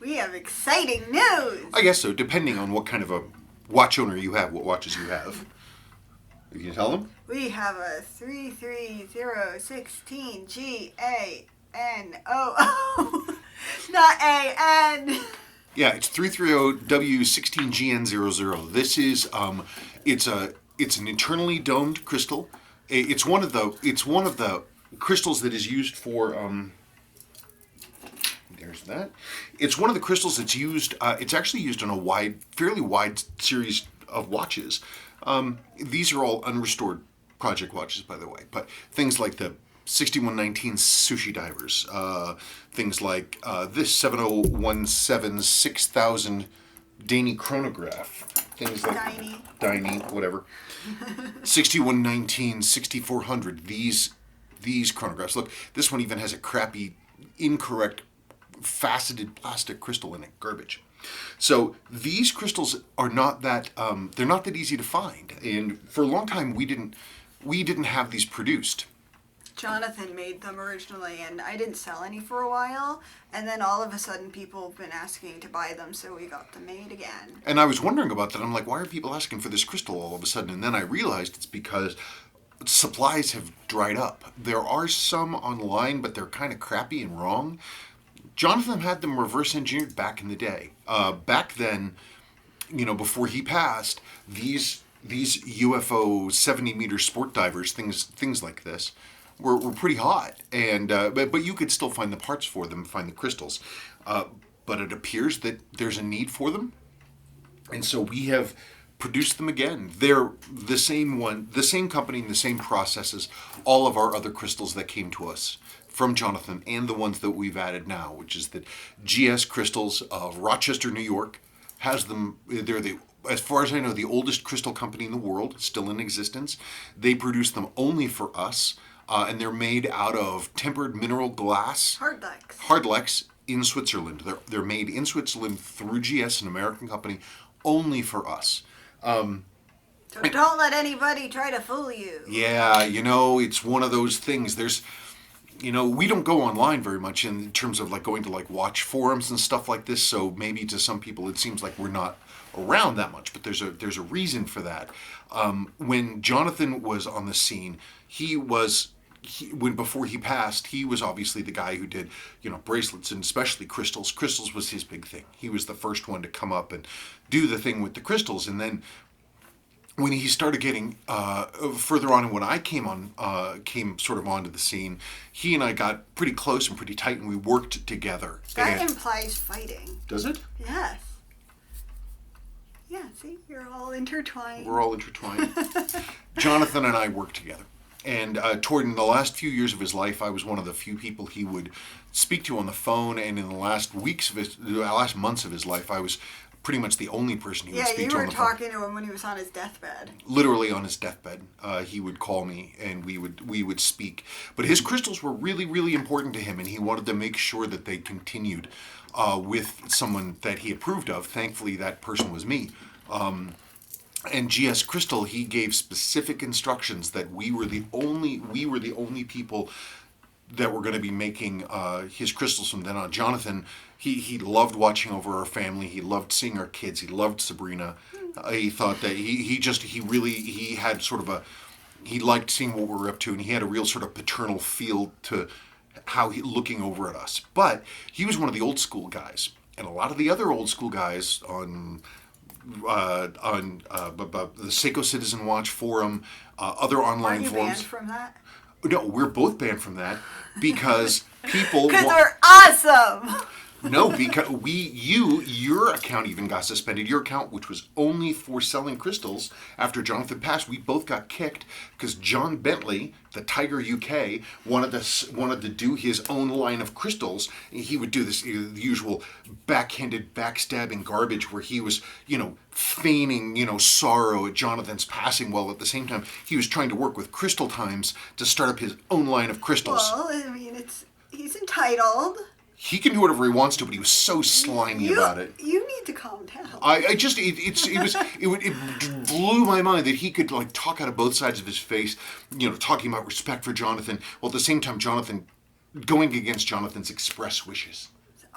We have exciting news! I guess so, depending on what kind of a watch owner you have, what watches you have. You can tell them? We have a 33016GN00. Not A-N. Yeah, it's 330W16GN00. This is it's an internally domed crystal. It's one of the crystals that is used for there's that. It's one of the crystals that's used. It's actually used on a fairly wide series of watches. These are all unrestored project watches, by the way. But things like the 6119 sushi divers, things like this 7017 6000 Dani chronograph, things like Dani, whatever. 6119 6400. These chronographs. Look, this one even has a crappy, incorrect, faceted plastic crystal in it. Garbage. So these crystals are not that they're not that easy to find, and for a long time we didn't have these produced. Jonathan made them originally, and I didn't sell any for a while, and then all of a sudden people have been asking to buy them, so we got them made again. And I was wondering about that. I'm like, why are people asking for this crystal all of a sudden? And then I realized it's because supplies have dried up. There are some online, but they're kind of crappy and wrong. Jonathan had them reverse engineered back in the day. Back then, before he passed, these UFO 70-meter sport divers, things like this, were pretty hot, and but you could still find the parts for them, find the crystals. But it appears that there's a need for them, and so we have produced them again. They're the same company, and the same processes. All of our other crystals that came to us from Jonathan, and the ones that we've added now, which is that GS Crystals of Rochester, New York, has them. They're as far as I know, the oldest crystal company in the world, still in existence. They produce them only for us. And they're made out of tempered mineral glass. Hardlex in Switzerland. They're made in Switzerland through GS, an American company, only for us. So don't let anybody try to fool you. Yeah, it's one of those things. There's, we don't go online very much in terms of like going to like watch forums and stuff like this. So maybe to some people it seems like we're not around that much, but there's a reason for that. When Jonathan was on the scene, before he passed, he was obviously the guy who did, bracelets and especially crystals. Crystals was his big thing. He was the first one to come up and do the thing with the crystals. And then when he started getting further on, and when I came sort of onto the scene, he and I got pretty close and pretty tight, and we worked together. That implies fighting. Does it? Yes. Yeah, see, you're all intertwined. We're all intertwined. Jonathan and I worked together. And toward the last few years of his life, I was one of the few people he would speak to on the phone. And in the last months of his life, I was pretty much the only person he would speak to on the phone. Yeah, you were talking to him when he was on his deathbed. Literally on his deathbed. He would call me and we would speak. But his crystals were really, really important to him, and he wanted to make sure that they continued with someone that he approved of. Thankfully, that person was me. And GS Crystal, he gave specific instructions that we were the only people that were going to be making his crystals from then on. Jonathan, he loved watching over our family. He loved seeing our kids. He loved Sabrina. He thought that he had sort of he liked seeing what we were up to, and he had a real sort of paternal feel to how he looking over at us. But he was one of the old school guys, and a lot of the other old school guys on the Seiko Citizen Watch forum, other online forums. Banned from that? No, we're both banned from that because people. Because we're awesome. No, because your account even got suspended. Your account, which was only for selling crystals, after Jonathan passed, we both got kicked because John Bentley, the Tiger UK, wanted to do his own line of crystals. He would do this the usual backhanded, backstabbing garbage where he was, feigning, sorrow at Jonathan's passing, while at the same time he was trying to work with Crystal Times to start up his own line of crystals. Well, I mean, he's entitled. He can do whatever he wants to, but he was so slimy about it. You need to calm down. It blew my mind that he could talk out of both sides of his face, talking about respect for Jonathan, while at the same time going against Jonathan's express wishes.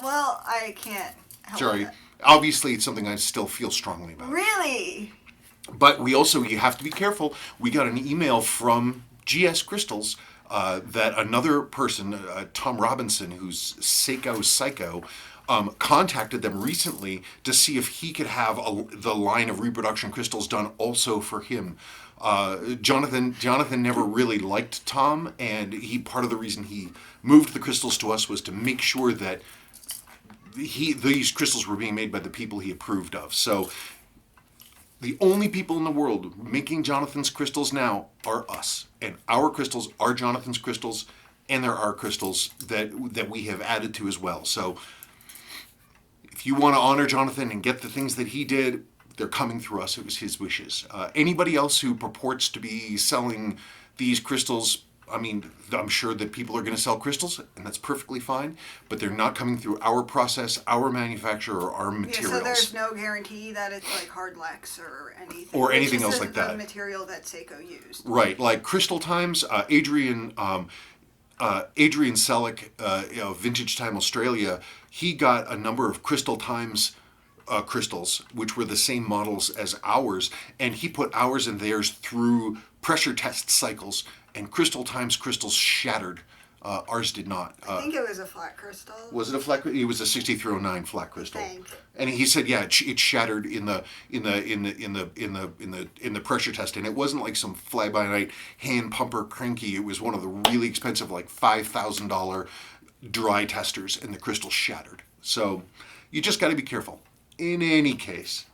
Well, I can't help Sorry. with it. Obviously, it's something I still feel strongly about. Really? But you have to be careful. We got an email from GS Crystals that another person, Tom Robinson, who's Seiko Psycho, contacted them recently to see if he could have the line of reproduction crystals done also for him. Jonathan never really liked Tom, and part of the reason he moved the crystals to us was to make sure that these crystals were being made by the people he approved of. So the only people in the world making Jonathan's crystals now are us. And our crystals are Jonathan's crystals, and there are crystals that we have added to as well. So if you want to honor Jonathan and get the things that he did, they're coming through us. It was his wishes. Anybody else who purports to be selling these crystals, I mean, I'm sure that people are going to sell crystals, and that's perfectly fine, but they're not coming through our process, our manufacture, or our materials. Yeah, so there's no guarantee that it's like hard lex or anything. Or anything else It's like just that. the material that Seiko used. Right, like Crystal Times, Adrian Selleck, Vintage Time Australia, he got a number of Crystal Times crystals, which were the same models as ours, and he put ours and theirs through pressure test cycles, and Crystal Times crystals shattered. Ours did not. I think it was a flat crystal. Was it a flat? It was a 6309 flat crystal. I think. And he said, yeah, it shattered in the pressure test, and it wasn't like some fly by night hand pumper cranky. It was one of the really expensive, like $5,000 dry testers, and the crystal shattered. So you just got to be careful. In any case,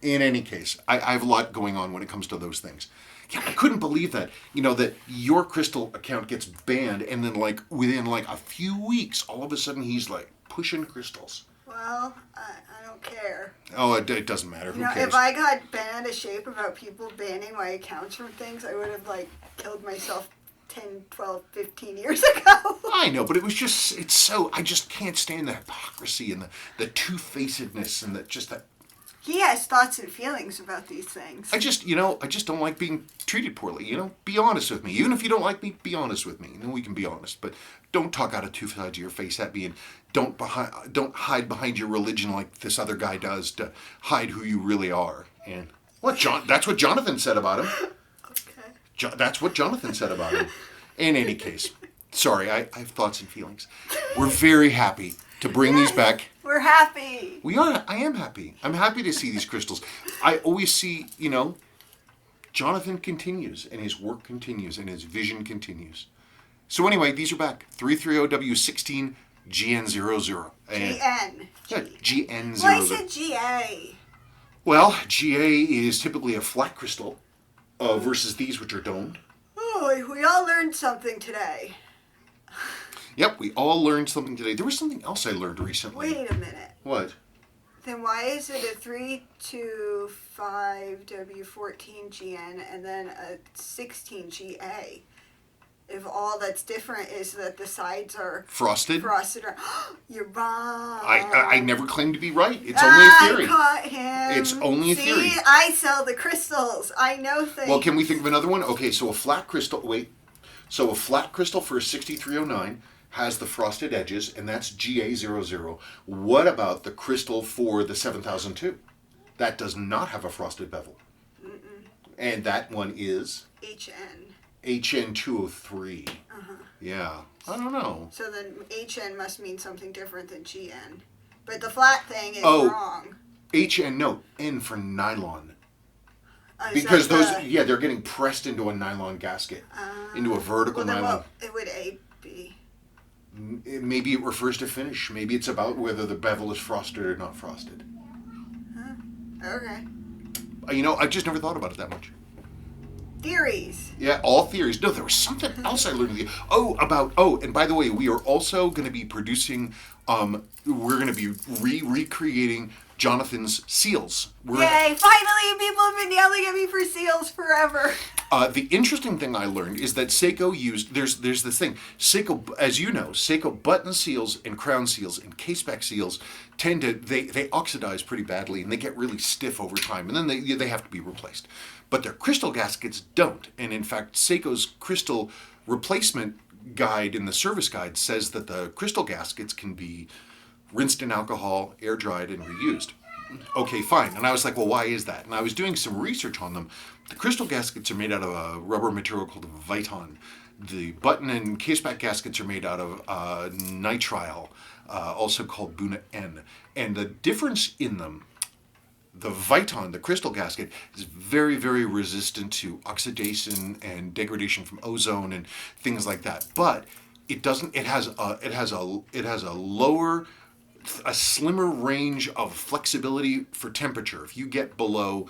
I have a lot going on when it comes to those things. Yeah, I couldn't believe that. That your crystal account gets banned, and then within a few weeks, all of a sudden he's pushing crystals. Well, I don't care. Oh, it doesn't matter. Who cares? If I got bent out of shape about people banning my accounts from things, I would have killed myself 10, 12, 15 years ago. I know, but I just can't stand the hypocrisy and the two-facedness and that. He has thoughts and feelings about these things. I just don't like being treated poorly. Be honest with me. Even if you don't like me, be honest with me. And then we can be honest. But don't talk out of two sides of your face at me, and don't hide behind your religion like this other guy does to hide who you really are. And that's what Jonathan said about him. Okay. That's what Jonathan said about him. In any case, sorry, I have thoughts and feelings. We're very happy to bring these back. We're happy. We are. I am happy. I'm happy to see these crystals. I always see, Jonathan continues, and his work continues, and his vision continues. So anyway, these are back. 330W16GN00. GN. Yeah, GN00. Well, I said GA. Well, GA is typically a flat crystal versus these, which are domed. Oh, we all learned something today. Yep, we all learned something today. There was something else I learned recently. Wait a minute. What? Then why is it a 325W14GN and then a 16GA? If all that's different is that the sides are Frosted? You're wrong. I never claimed to be right. It's only a theory. I caught him. It's only a theory. See, I sell the crystals. I know things. Well, can we think of another one? Okay, so a flat crystal. Wait. So a flat crystal for a 6309 has the frosted edges, and that's GA00. What about the crystal for the 7002? That does not have a frosted bevel. Mm-mm. And that one is? HN203. Uh-huh. Yeah. I don't know. So then HN must mean something different than GN. But the flat thing is wrong. HN, no. N for nylon. Because they're getting pressed into a nylon gasket. Into a vertical nylon. Well, it would A be. Maybe it refers to finish. Maybe it's about whether the bevel is frosted or not frosted. Huh. Okay. I just never thought about it that much. Theories. Yeah, all theories. No, there was something else I learned. And by the way, we are also going to be producing, we're going to be recreating Jonathan's seals. Yay, finally people have been yelling at me for seals forever. The interesting thing I learned is that Seiko used, there's this thing, Seiko, as you know, Seiko button seals and crown seals and caseback seals they oxidize pretty badly and they get really stiff over time, and then they have to be replaced. But their crystal gaskets don't, and in fact Seiko's crystal replacement guide in the service guide says that the crystal gaskets can be rinsed in alcohol, air dried, and reused. Okay, fine. And I was like, well, why is that? And I was doing some research on them. The crystal gaskets are made out of a rubber material called Viton. The button and caseback gaskets are made out of nitrile, also called Buna N. And the difference in them, the Viton, the crystal gasket, is very, very resistant to oxidation and degradation from ozone and things like that. But it doesn't. It has a lower, a slimmer range of flexibility for temperature. If you get below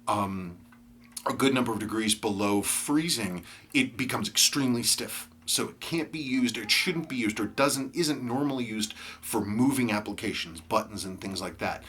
a good number of degrees below freezing, it becomes extremely stiff. So it can't be used, or it shouldn't be used, or isn't normally used for moving applications, buttons and things like that.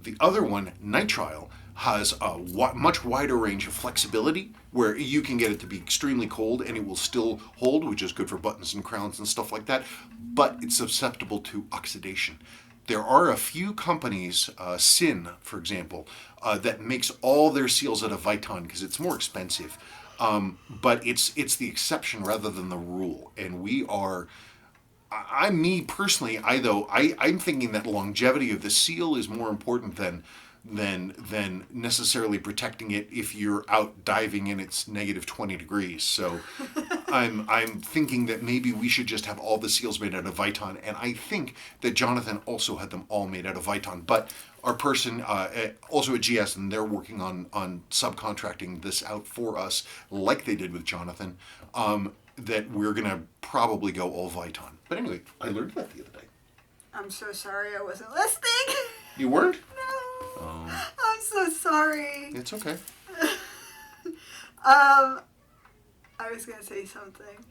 The other one, nitrile, has a much wider range of flexibility, where you can get it to be extremely cold and it will still hold, which is good for buttons and crowns and stuff like that, but it's susceptible to oxidation. There are a few companies, Sin, for example, that makes all their seals out of Viton because it's more expensive. But it's the exception rather than the rule. And me personally, I'm thinking that longevity of the seal is more important than necessarily protecting it if you're out diving and it's negative 20 degrees. So I'm thinking that maybe we should just have all the seals made out of Viton, and I think that Jonathan also had them all made out of Viton. But our person also at GS, and they're working on subcontracting this out for us, like they did with Jonathan. That we're gonna probably go all Viton. But anyway, I learned that the other day. I'm so sorry I wasn't listening. You weren't? No. Oh. I'm so sorry. It's okay. I was gonna say something.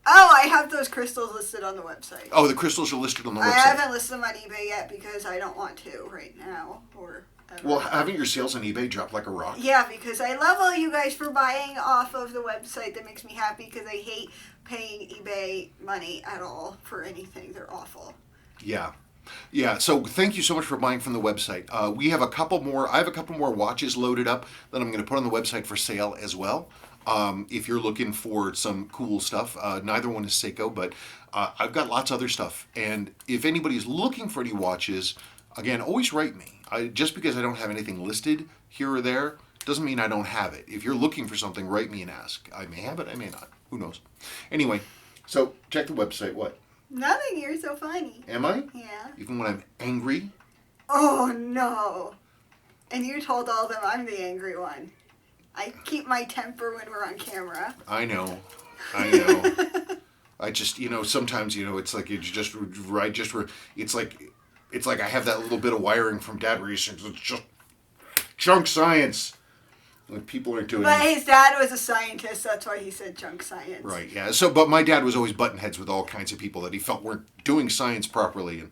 Oh, I have those crystals listed on the website. Oh, the crystals are listed on the website. I haven't listed them on eBay yet because I don't want to right now or ever. Well, haven't your sales on eBay dropped like a rock? Yeah, because I love all you guys for buying off of the website. That makes me happy because I hate paying eBay money at all for anything. They're awful. Yeah. Yeah, so thank you so much for buying from the website. I have a couple more watches loaded up that I'm going to put on the website for sale as well. If you're looking for some cool stuff, neither one is Seiko, but I've got lots of other stuff. And if anybody's looking for any watches, again, always write me. Just because I don't have anything listed here or there doesn't mean I don't have it. If you're looking for something, write me and ask. I may have it, I may not. Who knows? Anyway, so check the website. What? Nothing. You're so funny. Am I? Yeah. Even when I'm angry? Oh, no. And you told all of them I'm the angry one. I keep my temper when we're on camera. I know. I just, sometimes, it's like it's like I have that little bit of wiring from Dad where he says it's just junk science. Like people aren't doing. But his dad was a scientist, that's why he said junk science. Right. Yeah. So, but my dad was always button heads with all kinds of people that he felt weren't doing science properly and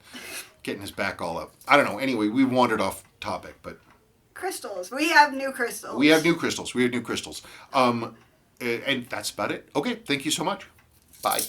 getting his back all up. I don't know. Anyway, we wandered off topic, but. Crystals. We have new crystals. And that's about it. Okay. Thank you so much. Bye.